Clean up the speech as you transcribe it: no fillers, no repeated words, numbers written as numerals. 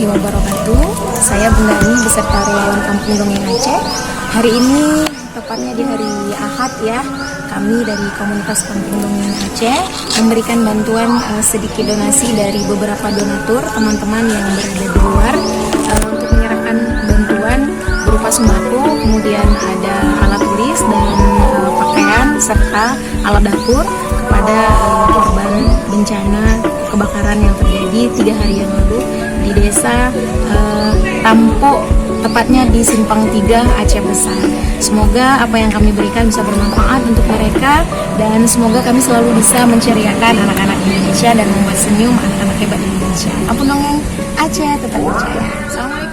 warahmatullahi wabarakatuh. Saya Bunda Ani beserta relawan Kampung Dongeng Aceh. Hari ini tepatnya di hari Ahad ya, kami dari komunitas Kampung Dongeng Aceh memberikan bantuan sedikit donasi dari beberapa donatur teman-teman yang berada di luar untuk menyerahkan bantuan berupa sembako, kemudian ada alat tulis dan pakaian serta alat dapur kepada korban bencana kebakaran yang terjadi 3 hari yang lalu di desa Tampo, tepatnya di Simpang 3 Aceh Besar. Semoga apa yang kami berikan bisa bermanfaat untuk mereka dan semoga kami selalu bisa menceriakan anak-anak Indonesia dan membuat senyum anak-anak hebat Indonesia. Kampung Dongeng Aceh tetap percaya. Assalamualaikum.